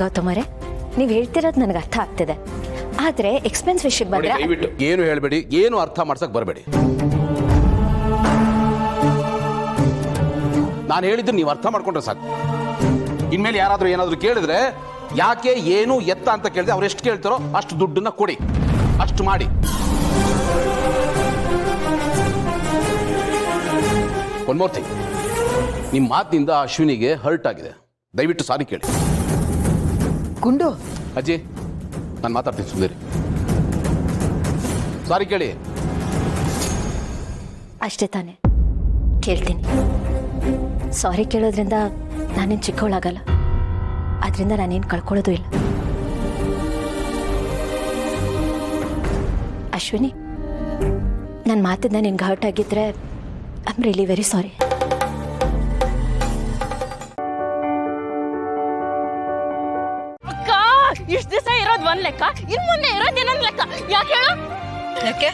ಗೌತಮರೇ, ನೀವು ಹೇಳ್ತಿರೋದು ನನಗೆ ಅರ್ಥ ಆಗ್ತಿದೆ. ಆದರೆ ಎಕ್ಸ್ಪೆನ್ಸ್ ವಿಷಯಕ್ಕೆ ಬಂದರೆ ದಯವಿಟ್ಟು ಏನು ಹೇಳಬೇಡಿ, ಏನು ಅರ್ಥ ಮಾಡ್ಸಕ್ಕೆ ಬರಬೇಡಿ. ನಾನು ಹೇಳಿದ್ದು ನೀವು ಅರ್ಥ ಮಾಡ್ಕೊಂಡ್ರೆ ಸಾಕು. ಇನ್ಮೇಲೆ ಯಾರಾದರೂ ಏನಾದರೂ ಕೇಳಿದ್ರೆ ಯಾಕೆ ಏನು ಎತ್ತ ಅಂತ ಕೇಳಿದ್ರೆ ಅವ್ರು ಎಷ್ಟು ಕೇಳ್ತಾರೋ ಅಷ್ಟು ದುಡ್ಡನ್ನ ಕೊಡಿ, ಅಷ್ಟು ಮಾಡಿ. ಒನ್ ಮೋರ್ ಥಿಂಗ್, ನಿಮ್ಮ ಮಾತಿನಿಂದ ಅಶ್ವಿನಿಗೆ ಹರ್ಟ್ ಆಗಿದೆ. ದಯವಿಟ್ಟು ಸಾರಿ ಕೇಳಿ. ಗುಂಡು ಅಜ್ಜಿ, ನಾನು ಮಾತಾಡ್ತೀನಿ, ಸುಂದರಿ. ಸಾರಿ ಕೇಳಿ. ಅಷ್ಟೇ ತಾನೇ, ಕೇಳ್ತೀನಿ. ಸಾರಿ ಕೇಳೋದ್ರಿಂದ ನಾನೇನು ಚಿಕ್ಕವಳಾಗಲ್ಲ, ಅದರಿಂದ ನಾನೇನು ಕಳ್ಕೊಳ್ಳೋದು ಇಲ್ಲ. ಅಶ್ವಿನಿ, ನನ್ನ ಮಾತಿಂದ ನಿನ್ಗೆ ಹರ್ಟ್ ಆಗಿದ್ರೆ I am really very sorry. ಅಕ್ಕ, ಇಷ್ಟ ದಿವಸ ಇರೋದು ಒಂದ್ ಲೆಕ್ಕ, ಇನ್ ಮುಂದೆ ಇರೋದು ಇನ್ನೊಂದ್ ಲೆಕ್ಕ. ಯಾಕೆ ಹೇಳು? ಯಾಕೆ?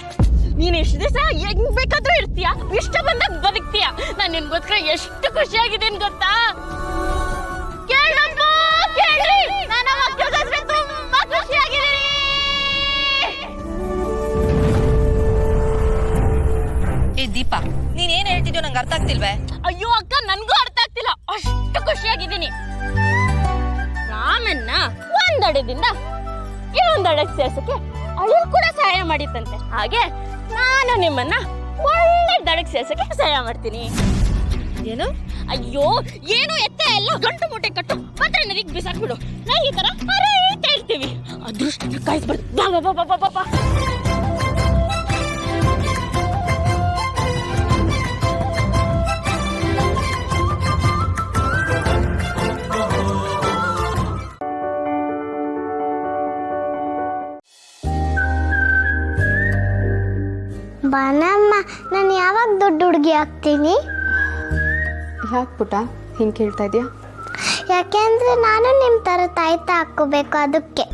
ನೀನ್ ಇಷ್ಟ ದಿವಸ ಹೆಂಗ್ ಬೇಕಾದ್ರೂ ಇರ್ತೀಯ, ಇಷ್ಟ ಬಂದಾಗ ಬದುಕ್ತೀಯ. ನಾನು ನಿನ್ಗೋಸ್ಕರ ಎಷ್ಟು ಖುಷಿಯಾಗಿದ್ದೀನಿ ಗೊತ್ತಾ? ಕೇಳಪ್ಪ, ಕೇಳಿ, ನಾನು ಮಕ್ಕಳಿಗೋಸ್ಕರ ತುಂಬಾ ಖುಷಿಯಾಗಿದ್ದೀನಿ. ಏ ದೀಪಾ, ನೀನ್ ಏನ್ ಹೇಳ್ತಿದ್ಯೋ ನಂಗೆ ಅರ್ಥ ಆಗ್ತಿಲ್ವೇ? ಅಯ್ಯೋ ಅಕ್ಕ, ನನ್ಗೂ ಅರ್ಥ ಆಗ್ತಿಲ್ಲ, ಅಷ್ಟು ಖುಷಿಯಾಗಿದ್ದೀನಿ. ರಾಮನ್ನ ಒಂದಡದಿಂದ ಇನ್ನೊಂದಡಕ್ಕೆ ಸೇರ್ಸಕ್ಕೆ ಅವಳು ಕೂಡ ಸಹಾಯ ಮಾಡಿತ್ತಂತೆ. ಹಾಗೆ ನಾನು ನಿಮ್ಮನ್ನ ಒಳ್ಳೆ ದಡಕ್ಕೆ ಸೇರ್ಸಕ್ಕೆ ಸಹಾಯ ಮಾಡ್ತೀನಿ. ಏನು? ಅಯ್ಯೋ, ಏನು ಎತ್ತ ಎಲ್ಲ ಗಂಟು ಮೂಟೆ ಕಟ್ಟು ಮಾತ್ರ ನದಿಗೆ ಬಿಸಾಕ್ಬಿಡು. ನಾವು ಈ ತರ ಹರೈತಾ ಇರ್ತೀವಿ. ಅದೃಷ್ಟ ಕಾಯಿಸ್ಬಾರ್ದು. ಬಾ ಬಾ ಬಾ ಬಾ ಬಾ ಬಾ. ಬಾನಮ್ಮ, ನಾನು ಯಾವಾಗ ದೊಡ್ಡ ಹುಡುಗಿ ಆಗ್ತೀನಿ? ಯಾಕೆ ಪುಟ ಹಿಂಗೆ ಕೇಳ್ತಾ ಇದೆಯಾ? ಯಾಕೆಂದ್ರೆ ನಾನು ನಿಮ್ಮ ಥರ ತಾಯ್ತ ಹಾಕೋಬೇಕು, ಅದಕ್ಕೆ.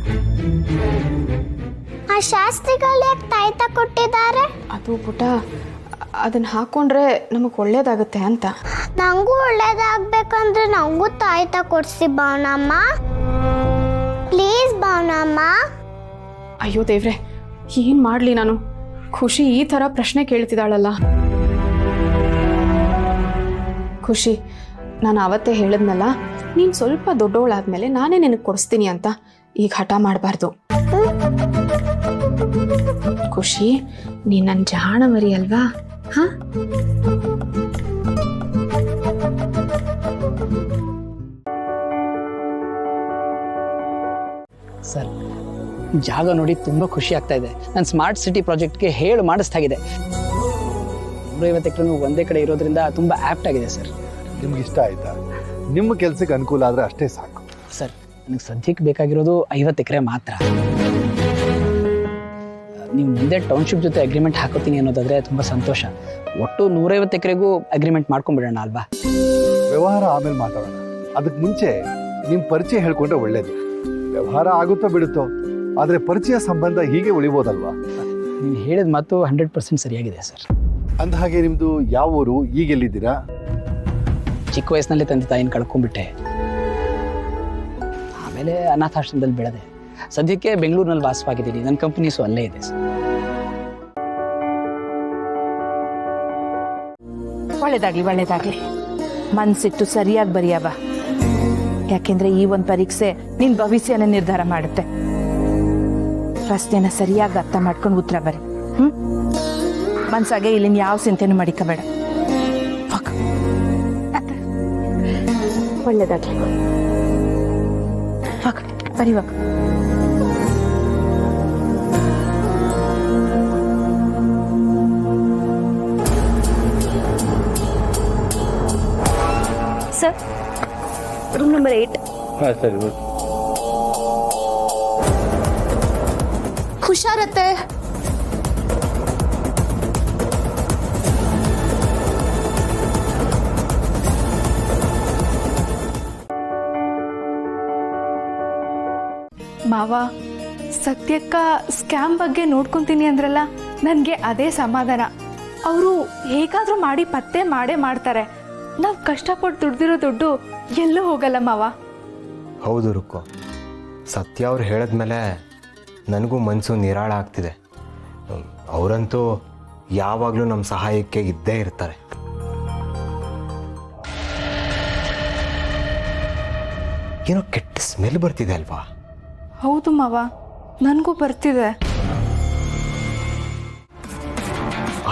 ಆ ಶಾಸ್ತ್ರಿಗಳು ಯಾಕೆ ತಾಯ್ತ ಕೊಟ್ಟಿದ್ದಾರೆ? ಅದು ಪುಟ, ಅದನ್ನು ಹಾಕ್ಕೊಂಡ್ರೆ ನಮಗೆ ಒಳ್ಳೇದಾಗುತ್ತೆ ಅಂತ. ನನಗೂ ಒಳ್ಳೇದಾಗಬೇಕಂದ್ರೆ ನನಗೂ ತಾಯ್ತ ಕೊಡಿಸಿ ಬಾನಮ್ಮ, ಪ್ಲೀಸ್ ಬಾನಮ್ಮ. ಅಯ್ಯೋ ದೇವ್ರೆ, ಏನು ಮಾಡಲಿ ನಾನು? ಖುಷಿ ಈ ಥರ ಪ್ರಶ್ನೆ ಕೇಳ್ತಿದ್ದಾಳಲ್ಲ. ಖುಷಿ, ನಾನು ಅವತ್ತೇ ಹೇಳಿದ್ನಲ್ಲ, ನೀನು ಸ್ವಲ್ಪ ದೊಡ್ಡವಳಾದ್ಮೇಲೆ ನಾನೇ ನಿನಗೆ ಕೊಡಿಸ್ತೀನಿ ಅಂತ. ಈಗ ಹಠ ಮಾಡಬಾರ್ದು. ಖುಷಿ, ನೀ ನನ್ನ ಜಾಣ ಮರಿ ಅಲ್ವಾ? ಹಾಂ, ಸರ್, ಜಾಗ ನೋಡಿ ತುಂಬ ಖುಷಿ ಆಗ್ತಾ ಇದೆ. ನಾನು ಸ್ಮಾರ್ಟ್ ಸಿಟಿ ಪ್ರಾಜೆಕ್ಟ್ಗೆ ಹೇಳಿ ಮಾಡಿಸ್ತಾಗಿದೆ. 150 ಎಕರೆ ಒಂದೇ ಕಡೆ ಇರೋದ್ರಿಂದ ತುಂಬ ಆ್ಯಪ್ಟ್ ಆಗಿದೆ ಸರ್. ನಿಮ್ಗೆ ಇಷ್ಟ ಆಯ್ತಾ? ನಿಮ್ಮ ಕೆಲಸಕ್ಕೆ ಅನುಕೂಲ ಆದರೆ ಅಷ್ಟೇ ಸಾಕು ಸರ್. ನನಗೆ ಸದ್ಯಕ್ಕೆ ಬೇಕಾಗಿರೋದು 50 ಎಕರೆ ಮಾತ್ರ. ನೀವು ಮುಂದೆ ಟೌನ್ಶಿಪ್ ಜೊತೆ ಅಗ್ರಿಮೆಂಟ್ ಹಾಕೋತೀನಿ ಅನ್ನೋದಾದರೆ ತುಂಬ ಸಂತೋಷ. ಒಟ್ಟು 150 ಎಕರೆಗೂ ಅಗ್ರಿಮೆಂಟ್ ಮಾಡ್ಕೊಂಡ್ಬಿಡೋಣ ಅಲ್ವಾ? ವ್ಯವಹಾರ ಆಮೇಲೆ ಮಾತಾಡೋಣ. ಅದಕ್ಕೆ ಮುಂಚೆ ನಿಮ್ಮ ಪರಿಚಯ ಹೇಳ್ಕೊಂಡ್ರೆ ಒಳ್ಳೇದು. ವ್ಯವಹಾರ ಆಗುತ್ತೋ ಬಿಡುತ್ತೋ, ಆದರೆ ಪರಿಚಯ ಸಂಬಂಧ ಹೀಗೆ ಉಳಿಬೋದಲ್ವಾ? ನೀವು ಹೇಳಿದ ಮಾತು 100% ಸರಿಯಾಗಿದೆ ಸರ್. ಅಂದಹಾಗೆ ನಿಮ್ಮದು ಯಾವ ಊರು? ಈಗ ಎಲ್ಲಿದ್ದೀರಾ? ಚಿಕ್ಕ ವಯಸ್ಸಿನಲ್ಲಿ ತಂದೆ ತಾಯಿನ ಕಳ್ಕೊಂಡ್ಬಿಟ್ಟೆ. ಆಮೇಲೆ ಅನಾಥಾಶ್ರಮದಲ್ಲಿ ಬೆಳೆದೆ. ಸದ್ಯಕ್ಕೆ ಬೆಂಗಳೂರಿನಲ್ಲಿ ವಾಸವಾಗಿದ್ದೀನಿ. ನನ್ನ ಕಂಪನೀಸು ಅಲ್ಲೇ ಇದೆ ಸರ್. ಒಳ್ಳೇದಾಗ್ಲಿ, ಒಳ್ಳೇದಾಗ್ಲಿ. ಮನ್ಸಿಟ್ಟು ಸರಿಯಾಗಿ ಬರೆಯವ. ಯಾಕೆಂದ್ರೆ ಈ ಒಂದು ಪರೀಕ್ಷೆ ನಿನ್ನ ಭವಿಷ್ಯನ ನಿರ್ಧಾರ ಮಾಡುತ್ತೆ. ಪ್ರಶ್ನೆನ ಸರಿಯಾಗಿ ಅರ್ಥ ಮಾಡ್ಕೊಂಡು ಉತ್ತರ ಬರಿ. ಮನ್ಸಾಗೆ ಇಲ್ಲಿನ ಯಾವ ಚಿಂತೆನೂ ಮಡಿಕಬೇಡ. ಒಳ್ಳೇದಾಗ್ಲಿ. ಬರೀವಾಗ ಸರ್, ರೂಮ್ ನಂಬರ್ 8. ಹಾಂ, ಸರಿ. ಹುಷಾರತ್ತೆ. ಮಾವ, ಸತ್ಯಕ್ಕ ಸ್ಕ್ಯಾಮ್ ಬಗ್ಗೆ ನೋಡ್ಕೊತೀನಿ ಅಂದ್ರಲ್ಲ, ನನಗೆ ಅದೇ ಸಮಾಧಾನ. ಅವರು ಹೇಗಾದರೂ ಮಾಡಿ ಪತ್ತೆ ಮಾಡೇ ಮಾಡ್ತಾರೆ. ನಾವು ಕಷ್ಟಪಟ್ಟು ದುಡ್ದಿರೋ ದುಡ್ಡು ಎಲ್ಲೂ ಹೋಗಲ್ಲ ಮಾವ. ಹೌದು ರುಕ್ಕೋ, ಸತ್ಯ ಅವ್ರು ಹೇಳಿದ್ಮೇಲೆ ನನಗೂ ಮನಸ್ಸು ನಿರಾಳ ಆಗ್ತಿದೆ. ಅವರಂತೂ ಯಾವಾಗಲೂ ನಮ್ಮ ಸಹಾಯಕ್ಕೆ ಇದ್ದೇ ಇರ್ತಾರೆ. ಏನೋ ಕೆಟ್ಟ ಸ್ಮೆಲ್ ಬರ್ತಿದೆ ಅಲ್ವಾ? ಹೌದು ಮಾವ, ನನಗೂ ಬರ್ತಿದೆ.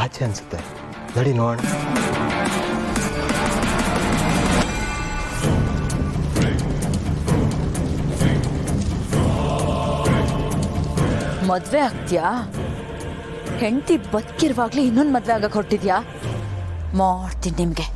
ಆಚೆ ಅನ್ಸುತ್ತೆ, ನಡಿ ನೋಡೋಣ. ಮದ್ವೆ ಆಗ್ತೀಯಾ? ಹೆಂಡತಿ ಬದುಕಿರುವಾಗ್ಲೇ ಇನ್ನೊಂದು ಮದ್ವೆ ಆಗಕ್ಕೆ ಹೊರಟಿದ್ಯಾ? ಮಾಡ್ತೀನಿ ನಿಮ್ಗೆ.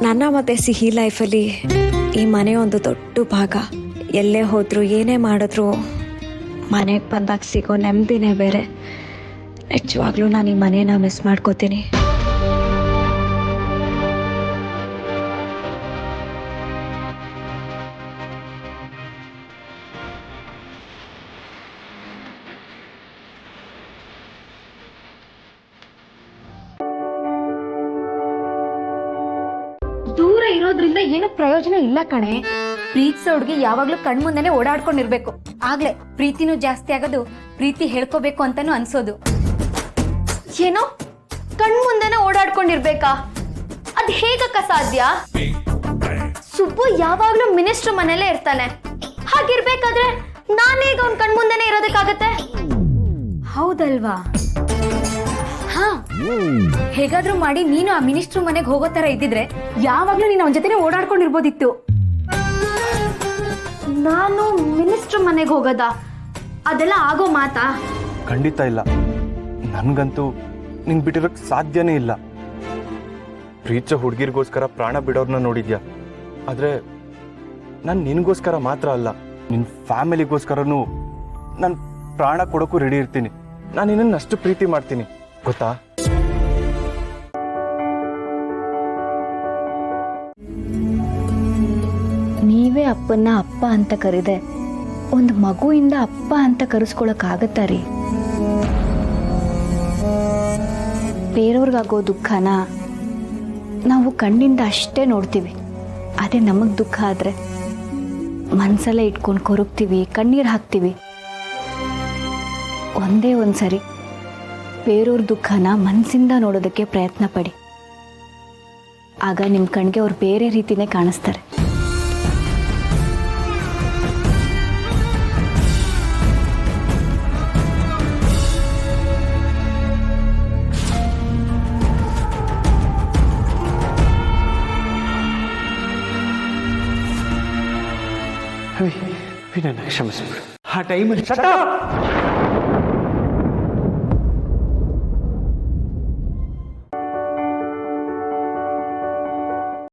ನನ್ನ ಮತ್ತು ಸಿಹಿ ಲೈಫಲ್ಲಿ ಈ ಮನೆ ಒಂದು ದೊಡ್ಡ ಭಾಗ. ಎಲ್ಲೇ ಹೋದರೂ ಏನೇ ಮಾಡಿದ್ರು ಮನೆಗೆ ಬಂದಾಗ ಸಿಗೋ ನೆಮ್ಮದಿನೇ ಬೇರೆ. ನಿಜವಾಗ್ಲೂ ನಾನು ಈ ಮನೇನ ಮಿಸ್ ಮಾಡ್ಕೋತೀನಿ. ದೂರ ಇರೋದ್ರಿಂದ ಏನು ಪ್ರಯೋಜನ ಇಲ್ಲ ಕಣೆ. ಪ್ರೀತಿಸೋಡ್ಗೆ ಯಾವಾಗ್ಲೂ ಕಣ್ಮುಂದೆನೆ ಓಡಾಡ್ಕೊಂಡಿರ್ಬೇಕು. ಆಗ್ಲೇ ಪ್ರೀತಿನೂ ಜಾಸ್ತಿ ಆಗೋದು, ಪ್ರೀತಿ ಹೇಳ್ಕೋಬೇಕು ಅಂತಾನು ಅನ್ಸೋದು. ಏನೋ ಕಣ್ಮುಂದೆನೆ ಓಡಾಡ್ಕೊಂಡಿರ್ಬೇಕಾ? ಅದ್ ಹೇಗಕ್ಕ ಸಾಧ್ಯ? ಸುಬ್ಬು ಯಾವಾಗ್ಲೂ ಮಿನಿಸ್ಟರ್ ಮನೇಲೇ ಇರ್ತಾನೆ. ಹಾಗಿರ್ಬೇಕಾದ್ರೆ ನಾನೀಗ ಅವ್ನ್ ಕಣ್ಮುಂದೆನೆ ಇರೋದಕ್ಕಾಗತ್ತೆ? ಹೌದಲ್ವಾ? ಹಾ, ಹೇಗಾದ್ರೂ ಮಾಡಿ ನೀನು ಆ ಮಿನಿಸ್ಟ್ರು ಮನೆಗೆ ಹೋಗೋ ತರ ಇದ್ದಿದ್ರೆ ಯಾವಾಗ್ಲೂ ನೀನು ಅವನ ಜೊತೆನೆ ಓಡಾಡ್ಕೊಂಡಿರ್ಬೋದಿತ್ತು. ನಾನು ಮಿನಿಸ್ಟ್ರು ಮನೆಗೆ ಹೋಗೋದಾ? ಅದೆಲ್ಲ ಆಗೋ ಮಾತಾ? ಖಂಡಿತ ಇಲ್ಲ. ನನ್ಗಂತೂ ನಿನ್ ಬಿಟ್ಟಿರೋಕ್ ಸಾಧ್ಯನೇ ಇಲ್ಲ. ಪ್ರೀತಿಸೋ ಹುಡುಗಿರ್ಗೋಸ್ಕರ ಪ್ರಾಣ ಬಿಡೋರ್ನ ನೋಡಿದ್ಯಾ, ಆದ್ರೆ ನಾನು ನಿನ್ಗೋಸ್ಕರ ಮಾತ್ರ ಅಲ್ಲ, ನಿನ್ ಫ್ಯಾಮಿಲಿಗೋಸ್ಕರನೂ ನಾನು ಪ್ರಾಣ ಕೊಡೋಕ್ಕೂ ರೆಡಿ ಇರ್ತೀನಿ. ನಾನು ನಿನ್ನನ್ನು ಅಷ್ಟು ಪ್ರೀತಿ ಮಾಡ್ತೀನಿ, ಗೊತ್ತಾ? ನೀವೇ ಅಪ್ಪನ್ನ ಅಪ್ಪ ಅಂತ ಕರೆದೆ ಒಂದು ಮಗುವಿಂದ ಅಪ್ಪ ಅಂತ ಕರೆಸ್ಕೊಳಕ್ಕಾಗತ್ತಾ ರೀ? ಬೇರೆಯವ್ರಿಗಾಗೋ ದುಃಖನ ನಾವು ಕಣ್ಣಿಂದ ಅಷ್ಟೇ ನೋಡ್ತೀವಿ. ಅದೇ ನಮಗೆ ದುಃಖ ಆದರೆ ಮನಸ್ಸಲ್ಲೇ ಇಟ್ಕೊಂಡು ಕೊರಗ್ತೀವಿ, ಕಣ್ಣೀರು ಹಾಕ್ತೀವಿ. ಒಂದೇ ಒಂದು ಸರಿ ಬೇರೆಯವ್ರ ದುಃಖನ ಮನಸ್ಸಿಂದ ನೋಡೋದಕ್ಕೆ ಪ್ರಯತ್ನ ಪಡಿ. ಆಗ ನಿಮ್ಮ ಕಣ್ಗೆ ಅವ್ರು ಬೇರೆ ರೀತಿನೇ ಕಾಣಿಸ್ತಾರೆ. ನನ್ನ ಕ್ಷಮಿಸ್ಬಿಡು. ಆ ಟೈಮಲ್ಲಿ